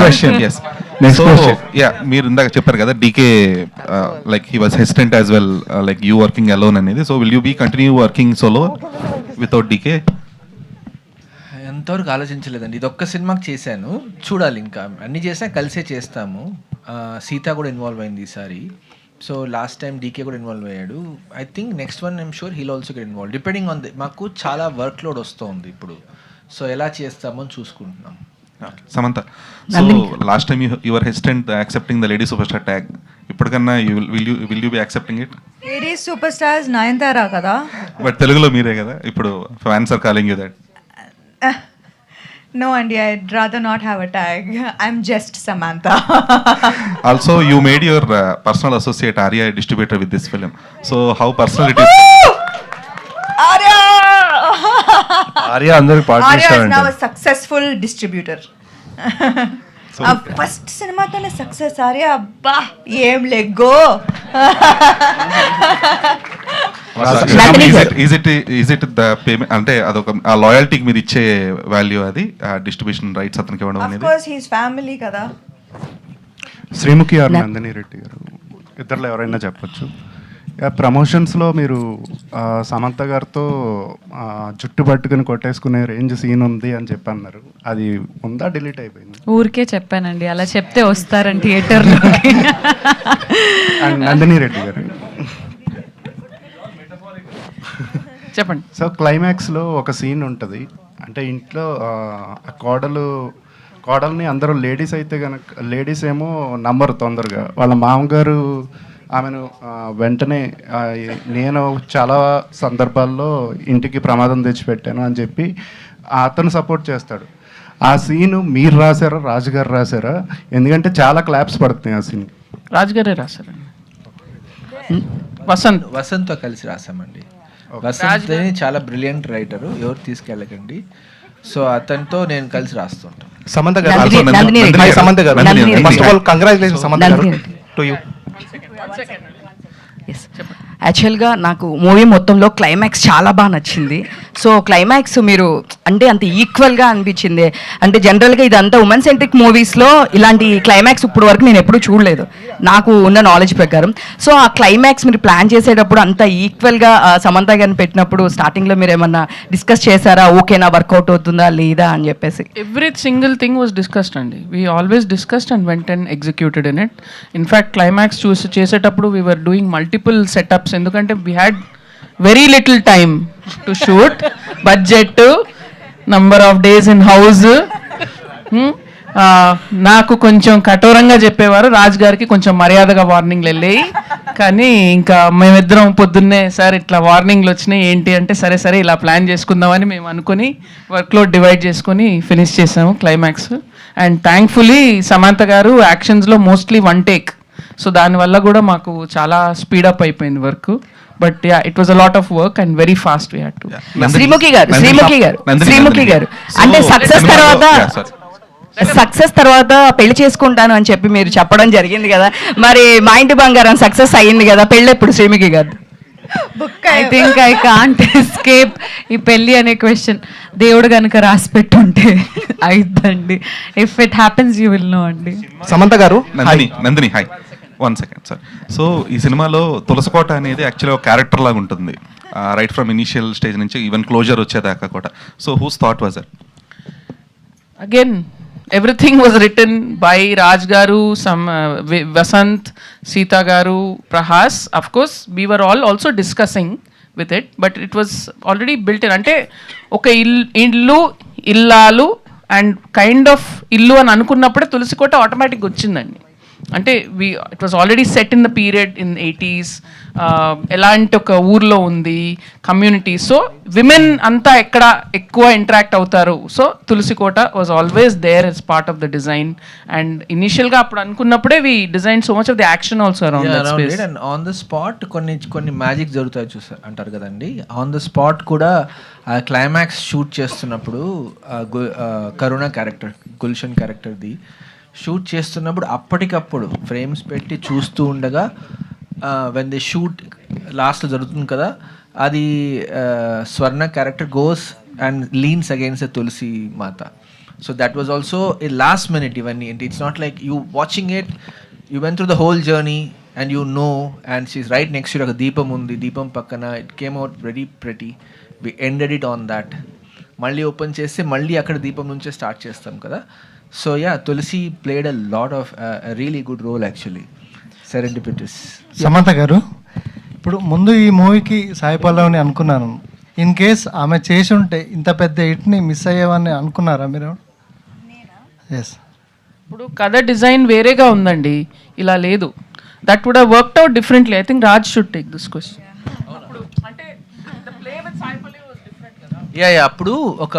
question. Yes. Next So question. yeah, మీరు ఇందాక చెప్పారు కదా DK like he was hesitant as well, like you working alone అనేది. So will you be continue working solo without DK? ఎంతవరకు ఆలోచించలేదండి. ఇది ఒక్క సినిమాకి చేశాను, చూడాలి. ఇంకా అన్ని చేసినా కలిసే చేస్తాము. సీత కూడా ఇన్వాల్వ్ అయింది ఈసారి. సో లాస్ట్ టైం డీకే కూడా ఇన్వాల్వ్ అయ్యాడు. I think next one I'm sure he'll also get involve, depending on the. మాకు చాలా వర్క్ లోడ్ వస్తుంది ఇప్పుడు, సో ఎలా చేస్తామో అని చూసుకుంటున్నాం. Samantha, so last time you were hesitant accepting the lady superstar tag. ఇప్పటికన్నా will you be accepting it? Lady సూపర్ స్టార్స్ నయనతార కదా. బట్ తెలుగులో మీరే కదా ఇప్పుడు, fans are calling you that. No, Andy, I'd rather not have a tag. I'm just Samantha. Also, you made your personal associate Arya a distributor with this film. So, how personal it is? Arya! Arya అందరికి party Arya is ఇస్తారంట. now a successful distributor. So, first సినిమాతోనే success. Arya అబ్బా ఏం లెగ్గో. is it the payment అంటే అదొక ఆ లాయల్టీకి మీరు ఇచ్చే వాల్యూ, అది డిస్ట్రిబ్యూషన్ రైట్స్ అతనికి ఇవ్వడం Of అనేది? course, he's family కదా. శ్రీముఖి ఆర్ నందిని రెడ్డి గారు ఇద్దరులో ఎవరైనా చెప్పొచ్చు. ప్రమోషన్స్లో మీరు సమంత గారితో జుట్టు పట్టుకుని కొట్టేసుకునే రేంజ్ సీన్ ఉంది అని చెప్పి అన్నారు. అది ఉందా, డిలీట్ అయిపోయింది? ఊరికే చెప్పానండి, అలా చెప్తే వస్తారని థియేటర్లో. అండ్ నందిని రెడ్డి గారు చెప్పండి. సో క్లైమాక్స్లో ఒక సీన్ ఉంటుంది, అంటే ఇంట్లో కోడల్ని అందరూ లేడీస్ అయితే కనుక, లేడీస్ ఏమో నమ్మరు తొందరగా. వాళ్ళ మామగారు ఆమెను వెంటనే నేను చాలా సందర్భాల్లో ఇంటికి ప్రమాదం తెచ్చిపెట్టాను అని చెప్పి అతను సపోర్ట్ చేస్తాడు. ఆ సీను మీరు రాశారా, రాజుగారు రాశారా? ఎందుకంటే చాలా పడుతున్నాయి ఆ సీన్. రాజుగారే రాశారండి. వసంత్తో కలిసి రాసామండి. వసంత్ చాలా బ్రిలియంట్ రైటరు, ఎవరు తీసుకెళ్ళకండి. సో అతనితో నేను కలిసి రాస్తుంటాను. సమంత గారు, నందిని గారు. Hi, సమంత గారు. Nandini. First of all congratulation Samantha గారు టు యూ. యాక్చువల్గా నాకు మూవీ మొత్తంలో క్లైమాక్స్ చాలా బాగా నచ్చింది. సో క్లైమాక్స్ మీరు అంటే అంత ఈక్వల్గా అనిపించింది. అంటే జనరల్గా ఇదంతా ఉమెన్ సెంట్రిక్ మూవీస్లో ఇలాంటి క్లైమాక్స్ ఇప్పుడు వరకు నేను ఎప్పుడూ చూడలేదు నాకు ఉన్న నాలెడ్జ్ ప్రకారం. సో ఆ క్లైమాక్స్ మీరు ప్లాన్ చేసేటప్పుడు అంత ఈక్వల్గా సమంత గారిని పెట్టినప్పుడు స్టార్టింగ్లో మీరు ఏమన్నా డిస్కస్ చేశారా, ఓకేనా, వర్కౌట్ అవుతుందా లేదా అని చెప్పేసి? Every single thing was discussed అండి. We always discussed and went and executed in it. In fact climax చేసేటప్పుడు we were doing multiple setups, ఎందుకంటే we had very little time to shoot, budget, number of days in house. నాకు కొంచెం కఠోరంగా చెప్పేవారు, రాజు గారికి కొంచెం మర్యాదగా వార్నింగ్లు వెళ్ళాయి. కానీ ఇంకా మేమిద్దరం పొద్దున్నే సార్ ఇట్లా వార్నింగ్లు వచ్చినాయి ఏంటి అంటే, సరే సరే ఇలా ప్లాన్ చేసుకుందామని మేము అనుకుని వర్క్లోడ్ డివైడ్ చేసుకొని ఫినిష్ చేసాము క్లైమాక్స్. అండ్ థ్యాంక్ఫుల్లీ సమంత గారు యాక్షన్స్లో మోస్ట్లీ వన్ టేక్, సో దానివల్ల కూడా మాకు చాలా స్పీడప్ అయిపోయింది work. But yeah, it was a lot of work and very fast we had to. Sreemukhi గారు అంటే సక్సెస్ తర్వాత పెళ్లి చేసుకుంటాను అని చెప్పి మీరు చెప్పడం జరిగింది కదా, మరి మా ఇంటి బంగారం సక్సెస్ అయ్యింది కదా, పెళ్ళి ఎప్పుడు శ్రీముఖి గారు? I think I can't escape ఈ పెళ్ళి అనే క్వశ్చన్. దేవుడు కనుక రాసి పెట్టుంటే అయిద్దండి. If it happens you will know అండి. సమంత గారు, Nandini hi, 1 second sir. So ఈ సినిమాలో తులసికోట అనేది యాక్చువల్లీ ఒక క్యారెక్టర్ లాగా ఉంటుంది, రైట్ ఫ్రమ్ ఇనిషియల్ స్టేజ్ నుంచి ఈవెన్ క్లోజర్ వచ్చేదాకా కూడా. So whose thought was that? Again, everything was written by Raj Garu, some Vasant, Sita Garu, Prahas. Of course, we were all also discussing with it, but it was already built in. Ante oka illu illalu and kind of illu అని అనుకున్నప్పుడే తులసికోట ఆటోమేటిక్గా వచ్చిందండి. అంటే it was already set in the period in 80s. ఎలాంటి ఒక ఊర్లో ఉంది community, so women అంతా ఎక్కడ ఎక్కువ ఇంటరాక్ట్ అవుతారు. సో తులసికోట was always there as part of the design. And ఇనిషియల్గా అప్పుడు అనుకున్నప్పుడే we design so much of the action also around that space. And on the spot కొన్ని మ్యాజిక్ జరుగుతాయి అంటారు కదండి. ఆన్ ద స్పాట్ కూడా క్లైమాక్స్ షూట్ చేస్తున్నప్పుడు కరుణ క్యారెక్టర్, గుల్షన్ క్యారెక్టర్ది షూట్ చేస్తున్నప్పుడు అప్పటికప్పుడు ఫ్రేమ్స్ పెట్టి చూస్తూ ఉండగా వెన్ ది షూట్ లాస్ట్లో జరుగుతుంది కదా, అది Swarna character goes and leans against Tulasi Mata. So that was also a last minute ఇవన్నీ. అంటే it's not like you watching it, you went through the whole journey and you know, and she's right next to ఒక దీపం ఉంది, దీపం పక్కన it came out very pretty. We ended it on that. మళ్ళీ open చేస్తే మళ్ళీ అక్కడ దీపం నుంచే స్టార్ట్ చేస్తాం కదా. So yeah, Tulasi played a lot of really good role actually. Serendipitous. Samantha గారు, ఇప్పుడు ముందు ఈ మూవీకి సాయి పల్లవిని అనుకున్నాను. ఇన్ కేస్ ఆమె చేసి ఉంటే ఇంత పెద్ద హిట్ని మిస్ అయ్యేవని అనుకున్నారా మీరు? ఎస్. ఇప్పుడు కథ డిజైన్ వేరేగా ఉందండి, ఇలా లేదు. That would have worked out differently. I think Raj should take this question. Yeah, అప్పుడు ఒక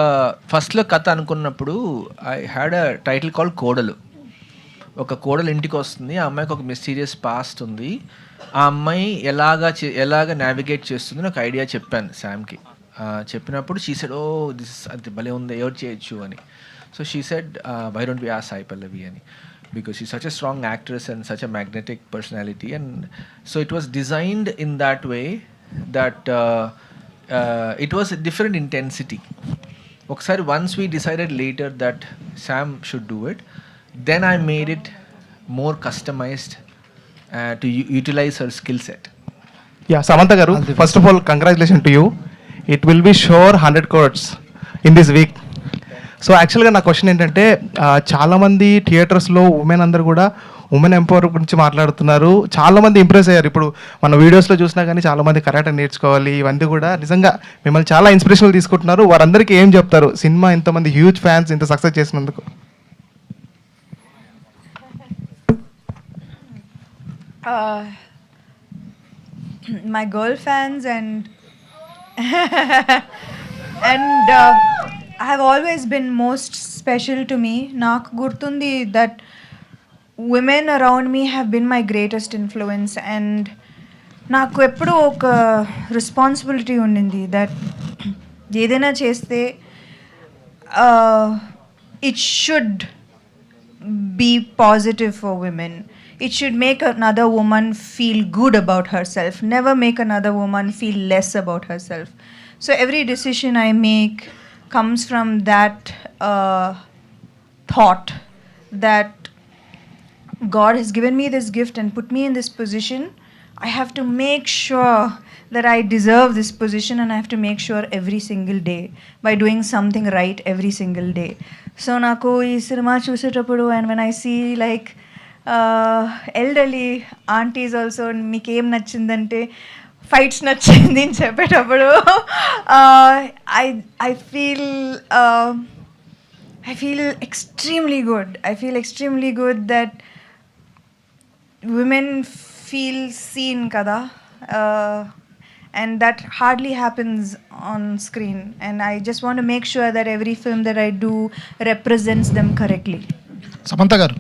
ఫస్ట్లో కథ అనుకున్నప్పుడు I had a title called కోడలు. ఒక కోడలు ఇంటికి వస్తుంది, ఆ అమ్మాయికి ఒక మిస్టీరియస్ పాస్ట్ ఉంది, ఆ అమ్మాయి ఎలాగ నావిగేట్ చేస్తుంది ఒక ఐడియా చెప్పాను శామ్కి. చెప్పినప్పుడు షీ సెడ్, ఓ దిస్ అది భలే ఉంది, ఎవరు చేయొచ్చు అని. So she said, why don't we ask Sai Pallavi అని, because she's such a strong actress and such a magnetic personality. And so it was designed in that way that it was a different intensity. Oksari, once we decided later that Sam should do it, then I made it more customized to utilize her skill set. Yeah, Samantha గారు, first of all congratulation to you. It will be sure 100 crores in this week. So యాక్చువల్గా నా question ఏంటంటే, చాలామంది థియేటర్స్లో women అందరూ కూడా women empower గురించి మాట్లాడుతున్నారు. చాలామంది ఇంప్రెస్ అయ్యారు. ఇప్పుడు మన వీడియోస్లో చూసినా కానీ చాలామంది కరాటే నేర్చుకోవాలి, ఇవన్నీ కూడా నిజంగా మిమ్మల్ని చాలా ఇన్స్పిరేషనల్ తీసుకుంటున్నారు. వారందరికీ ఏం చెప్తారు, సినిమా ఇంతమంది హ్యూజ్ ఫ్యాన్స్ ఇంత సక్సెస్ చేసినందుకు? My girl fans and have always been most special to me. Naaku gurtundi that women around me have been my greatest influence, and naaku eppudu oka responsibility undindi that ఏదైనా చేస్తే it should be positive for women. It should make another woman feel good about herself, never make another woman feel less about herself. So every decision I make comes from that thought that God has given me this gift and put me in this position. I have to make sure that I deserve this position, and I have to make sure every single day by doing something right every single day. So naku ee cinema chusetappudu, and when I see like elderly aunties also, మీకు ఏం నచ్చిందంటే fights నచ్చింది అని చెప్పేటప్పుడు I feel extremely good. I feel extremely good that women feel seen kada, and that hardly happens on screen, and I just want to make sure that every film that I do represents them correctly. Samantha గారు,